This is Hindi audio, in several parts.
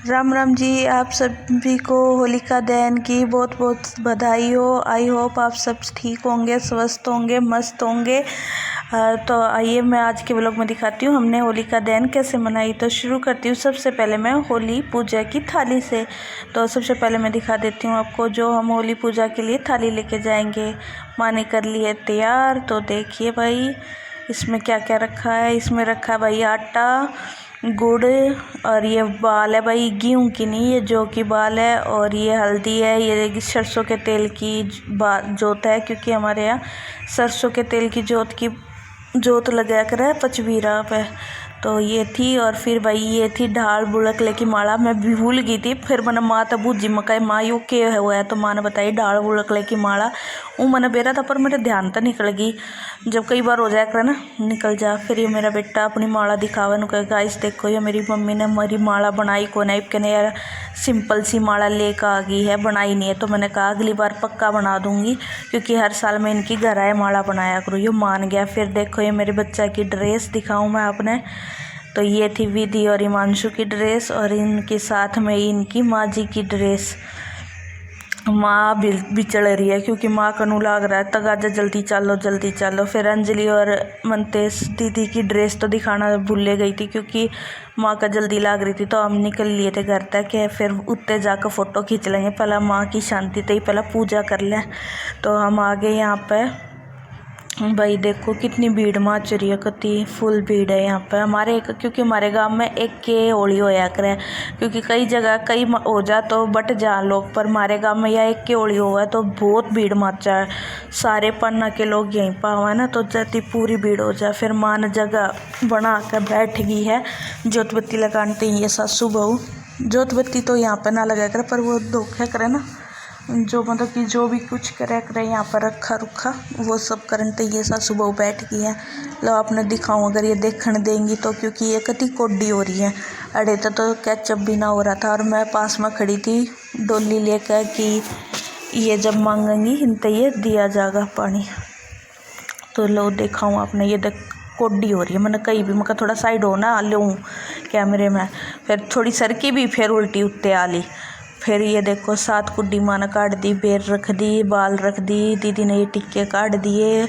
राम राम जी। आप सभी को होलिका दहन की बहुत बहुत बधाई हो। आई होप आप सब ठीक होंगे, स्वस्थ होंगे, मस्त होंगे। तो आइए मैं आज के व्लॉग में दिखाती हूँ हमने होलिका दहन कैसे मनाई। तो शुरू करती हूँ सबसे पहले मैं होली पूजा की थाली से। तो सबसे पहले मैं दिखा देती हूँ आपको जो हम होली पूजा के लिए थाली लेके जाएंगे। माँ ने कर ली है तैयार। तो देखिए भाई इसमें क्या क्या रखा है। इसमें रखा है भाई आटा, गुड़, और ये बाल है भाई गेहूं की नहीं, ये जौ की बाल है। और ये हल्दी है, ये सरसों के तेल की जोत है, क्योंकि हमारे यहाँ सरसों के तेल की जोत लगा कर है पचवीरा पे। तो ये थी। और फिर भाई ये थी ढाल बुड़कले की माला। मैं भी भूल गई थी, फिर मैंने माँ तब बूझी मकाई माँ यू के हुआ है। तो माँ ने बताई ढाल बुड़कले की माला। वो मैंने बेरा था पर मेरे ध्यान तो निकल गई। जब कई बार हो जाया करे ना निकल जा। फिर ये मेरा बेटा अपनी माला दिखावे नु कहे गाइस देखो ये मेरी मम्मी ने मेरी माला बनाई को नहीं। कहने यार सिंपल सी माला लेकर आ गई है, बनाई नहीं है। तो मैंने कहा अगली बार पक्का बना दूंगी, क्योंकि हर साल मैं इनकी घर आए माला बनाया करूँ। ये मान गया। फिर देखो ये मेरे बच्चा की ड्रेस दिखाऊं मैं आपने। तो ये थी विधि और हिमांशु की ड्रेस, और इनके साथ में इनकी माँ जी की ड्रेस। माँ भी चल रही है, क्योंकि माँ का नू लाग रहा है तगाजा जल्दी चलो जल्दी चलो। फिर अंजलि और मनतेश दीदी की ड्रेस तो दिखाना भूल गई थी, क्योंकि माँ का जल्दी लाग रही थी। तो हम निकल लिए थे घर तक कि फिर उत्ते जाकर फ़ोटो खींच लेंगे। पहला माँ की शांति तई पहला पूजा कर लें। तो हम आ गए यहाँ पे। भाई देखो कितनी भीड़ मच रही है, कितनी फुल भीड़ है यहाँ पे हमारे। क्योंकि हमारे गांव में एक के होली होया करे, क्योंकि कई जगह कई हो जा तो बट जा लोग, पर हमारे गांव में यह एक के होली हुआ है तो बहुत भीड़ मचा है। सारे पन्ना के लोग यहीं पर हुआ है ना, तो जल्दी पूरी भीड़ हो जाए। फिर माँ ने जगह बना कर बैठ गई है। जोत बत्ती लगाते ही ये सासू बहू। जोत बत्ती तो यहाँ पर ना लगा करे, पर वो धोखा करे ना, जो मतलब कि जो भी कुछ करे यहाँ पर रखा रुखा वो सब करन। तो ये सासू बहू बैठ गई है। लो आपने दिखाऊँ अगर ये देखने देंगी तो, क्योंकि ये कति कोडी हो रही है। अड़े तो कैचअप भी ना हो रहा था, और मैं पास में खड़ी थी डोली लेकर कि ये जब मांगेंगी तो ये दिया जाएगा पानी। तो लो दिखाऊँ आपने, ये देख कोडी हो रही है। मैंने कहीं भी मैं थोड़ा साइड हो ना लूँ कैमरे में, फिर थोड़ी सरकी भी फिर उल्टी उत्ते आ ली। फिर ये देखो 7 कुड्डी माँ ने काट दी, बेर रख दी, बाल रख दी। दीदी ने ये टिक्के काट दिए।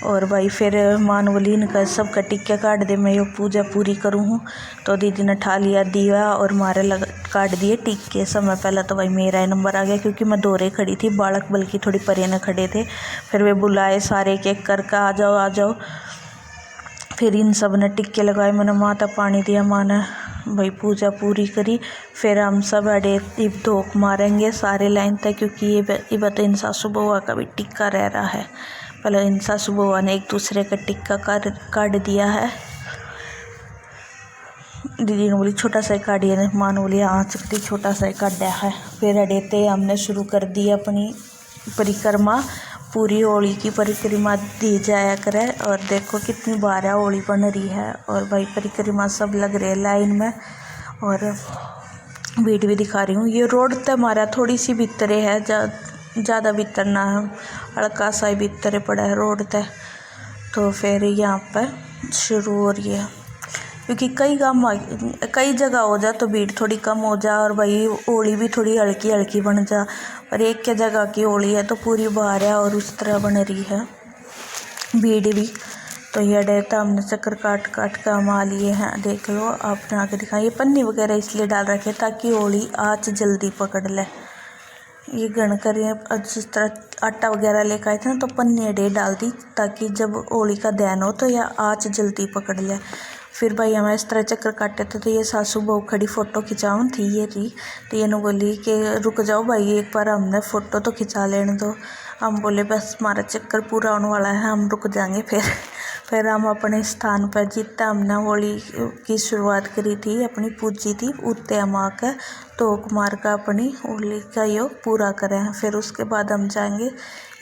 और भाई फिर मान बोली इनका सबका टिक्के काट दे, मैं ये पूजा पूरी करूँ हूँ। तो दीदी ने ठा लिया दिया और मारे काट दिए टिक्के। समय पहले तो भाई मेरा ही नंबर आ गया, क्योंकि मैं दोरे खड़ी थी, बालक बल्कि थोड़ी परे न खड़े थे। फिर वे बुलाए सारे के एक करके आ जाओ आ जाओ। फिर इन सब ने टिक्के लगाए, मैंने माता पानी दिया, माँ ने भाई पूजा पूरी करी। फिर हम सब अड़े धोख मारेंगे सारे लाइन तक, क्योंकि ये बता इन सासू बउआ का भी टिक्का रह रहा है। पहले इन सासू बउआ ने एक दूसरे का टिक्का काट दिया है। दीदी ने बोली छोटा सा काटिए, ने मान बोली हाँ चकती छोटा सा काटा है। फिर अड़ेते हमने शुरू कर दी अपनी परिक्रमा। पूरी होली की परिक्रमा दी जाया करे। और देखो कितनी बार होली बन रही है, और भाई परिक्रमा सब लग रहे लाइन में। और भीड़ भी दिखा रही हूँ। ये रोड तो हमारा थोड़ी सी भीतरे है, ज़्यादा भीतर ना है, हल्का सा ही भीतरे पड़ा है रोड तक। तो फिर यहाँ पर शुरू हो रही है, क्योंकि कई जगह हो जा तो भीड़ थोड़ी कम हो जा, और भाई होली भी थोड़ी हल्की हल्की बन जा। और एक के जगह की होली है तो पूरी बाहर है और उस तरह बन रही है भीड़ भी। तो ये डेटा हमने चक्कर काट कर हम आ लिए हैं। देख लो आपने आगे दिखाया, ये पन्नी वगैरह इसलिए डाल रखे ताकि होली आँच जल्दी पकड़ ले। ये गण कर जिस तरह आटा वगैरह लेकर आए थे ना, तो पन्नी अडे डाल दी ताकि जब होली का दहन हो तो यह आँच जल्दी पकड़ ले। फिर भाई हमें इस तरह चक्कर काटे थे। तो ये सासू बहू खड़ी फ़ोटो खिंचाऊँ थी ये थी। तो ये बोली कि रुक जाओ भाई एक बार हमने फ़ोटो तो खिंचा लेने दो। हम बोले बस हमारा चक्कर पूरा होने वाला है, हम रुक जाएंगे। फिर हम अपने स्थान पर जितना हमने होली की शुरुआत करी थी अपनी पूजी थी उत्ते हम आकर तो कुमार का अपनी होली का योग पूरा करें। फिर उसके बाद हम जाएंगे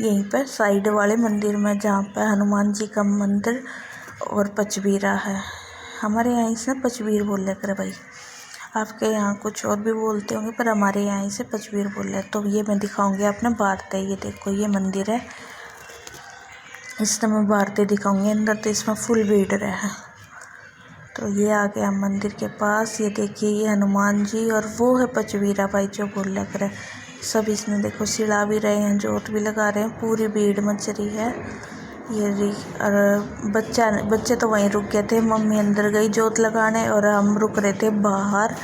यहीं पर साइड वाले मंदिर में, जहाँ पर हनुमान जी का मंदिर और पचवीरा है। हमारे यहाँ इसे पचवीर बोल ले कर भाई, आपके यहाँ कुछ और भी बोलते होंगे, पर हमारे यहाँ इसे पचवीर बोल रहे। तो ये मैं दिखाऊंगी आपने भारत है। ये देखो ये मंदिर है, इस समय भारतीय दिखाऊंगी। अंदर तो इसमें फुल भीड़ है। तो ये आ गया मंदिर के पास। ये देखिए ये हनुमान जी और वो है पचवीरा भाई जो बोल लग रहा है। सब इसमें देखो सिला भी रहे हैं, जोत भी लगा रहे हैं, पूरी भीड़ मच रही है। ये और बच्चे तो वहीं रुक गए थे, मम्मी अंदर गई जोत लगाने और हम रुक रहे थे बाहर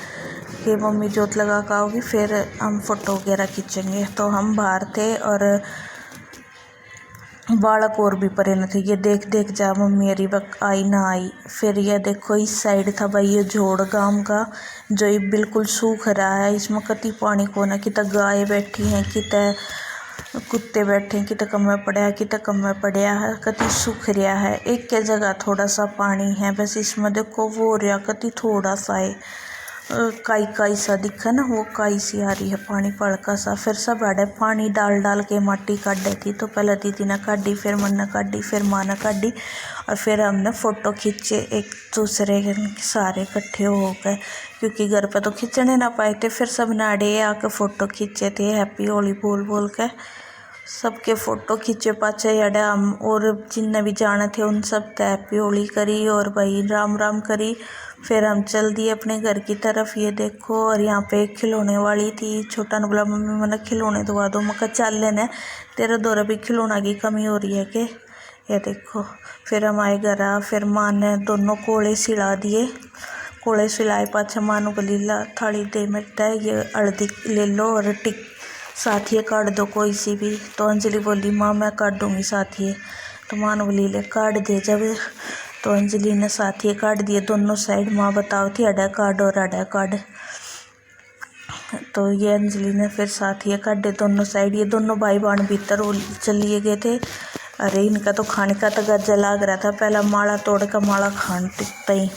कि मम्मी जोत लगा कर आओगी फिर हम फ़ोटो वगैरह खींचेंगे। तो हम बाहर थे और बालक और भी परे न थे। ये देख देख जा मम्मी अरी बक आई ना आई। फिर ये देखो इस साइड था भाई ये झोड़ गांव का जो ये बिल्कुल सूख रहा है। इसमें कति पानी को ना, कित गाय बैठी हैं, कित कुत्ते बैठे हैं, कित कम पड़ा है, कित कम पड़ा है, कति सूख रहा है। एक के जगह थोड़ा सा पानी है बस। इसमें देखो वो रहा कति थोड़ा सा है, काई काई सा दिखा ना, वो काई सी आ रही है पानी पड़का सा। फिर सब आड़े पानी डाल डाल के माटी काटे थी। तो पहले दीदी ने काटी, फिर मन ने काटी, फिर माँ ने काटी और फिर हमने फ़ोटो खींचे एक दूसरे के सारे इकट्ठे हो गए, क्योंकि घर पे तो खींचने ना पाए थे। फिर सब ने आड़े आके फ़ोटो खींचे थे हैप्पी होली बोल बोल के। सबके फ़ोटो खींचे पाचे अड़े हम, और जिनने भी जाने थे उन सब ते हैप्पी होली करी और भाई राम राम करी। फिर हम चल दिए अपने घर की तरफ। ये देखो और यहाँ पे एक खिलौने वाली थी। छोटा ने बोला मम्मी मैंने खिलौने दवा दो। मैं कहा चल लेने, तेरे दौरा भी खिलौना की कमी हो रही है कि। ये देखो फिर हम आए घर आ, फिर माँ ने दोनों कोले सिला दिए। कोले सिलाए पाछे माँ ने बोली ला थाली दे मिलता है, ये हल्दी ले लो और टिक साथ ही काट दो कोई सी भी। तो अंजलि बोली माँ मैं काट दूँगी साथ ही। तो माँ ने बोली ले काट दे जब। तो अंजलि ने साथ ही काट दिए दोनों साइड। माँ बताओ थी अड़ा काट और अड़ा काट। तो ये अंजलि ने फिर साथ ही काटे दोनों साइड। ये दोनों भाई बहन भीतर चलिए गए थे। अरे इनका तो खाने का तो गज्जा लाग रहा था, पहला माला तोड़ कर माला खान टिकता ही।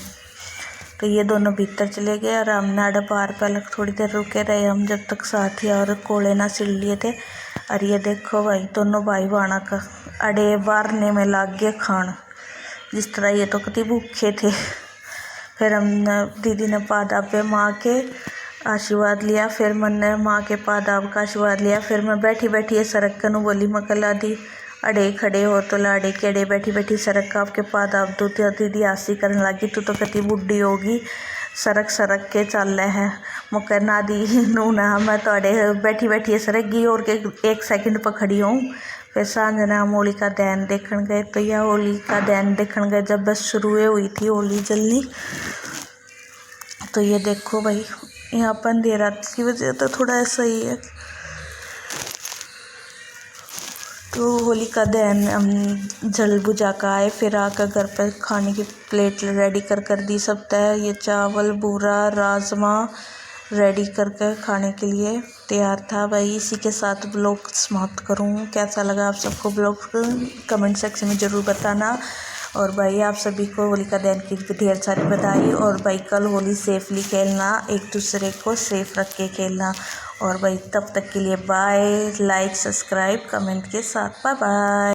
तो ये दोनों भीतर चले गए और हमने अड़े बाहर पहले थोड़ी देर रुके रहे हम, जब तक साथ ही और कोले ना सिल लिए थे। और ये देखो भाई दोनों भाई बहना का अड़े बारने में लाग गए खान, जिस तरह ये तो कति भूखे थे। फिर हमने दीदी ने पादाब पे माँ के आशीर्वाद लिया, फिर मैंने माँ के पादाब का आशीर्वाद लिया। फिर मैं बैठी बैठी ये सड़क कनू बोली मकला दी अड़े खड़े हो तो लाड़े के अड़े बैठी बैठी सड़क का आपके पादाब दो। तो दीदी आसी करने लगी तू तो कति बुढ़ी होगी, सड़क सड़क के चल रहा है। मुझे ना दी नू ना मैं तो अड़े बैठी बैठी सड़क गई और के 1 सेकंड पर खड़ी हूँ। फिर सांझ ने हम होली का दहन देखने गए। तो यह होली का दहन देखने गए जब बस शुरू हुई थी होली जलनी। तो ये देखो भाई यहाँ पर अंधेरा की वजह तो थोड़ा ऐसा ही है। तो होली का दहन हम जल बुझा कर आए, फिर आकर घर पर खाने की प्लेट रेडी कर दी सब तय। ये चावल बूरा राजमा रेडी करके खाने के लिए तैयार था भाई। इसी के साथ ब्लॉग समाप्त करूँ। कैसा लगा आप सबको ब्लॉग कमेंट सेक्शन में ज़रूर बताना। और भाई आप सभी को होली का दहन की ढेर सारी बधाई। और भाई कल होली सेफली खेलना, एक दूसरे को सेफ रख के खेलना। और भाई तब तक के लिए बाय। लाइक सब्सक्राइब कमेंट के साथ बाय बाय।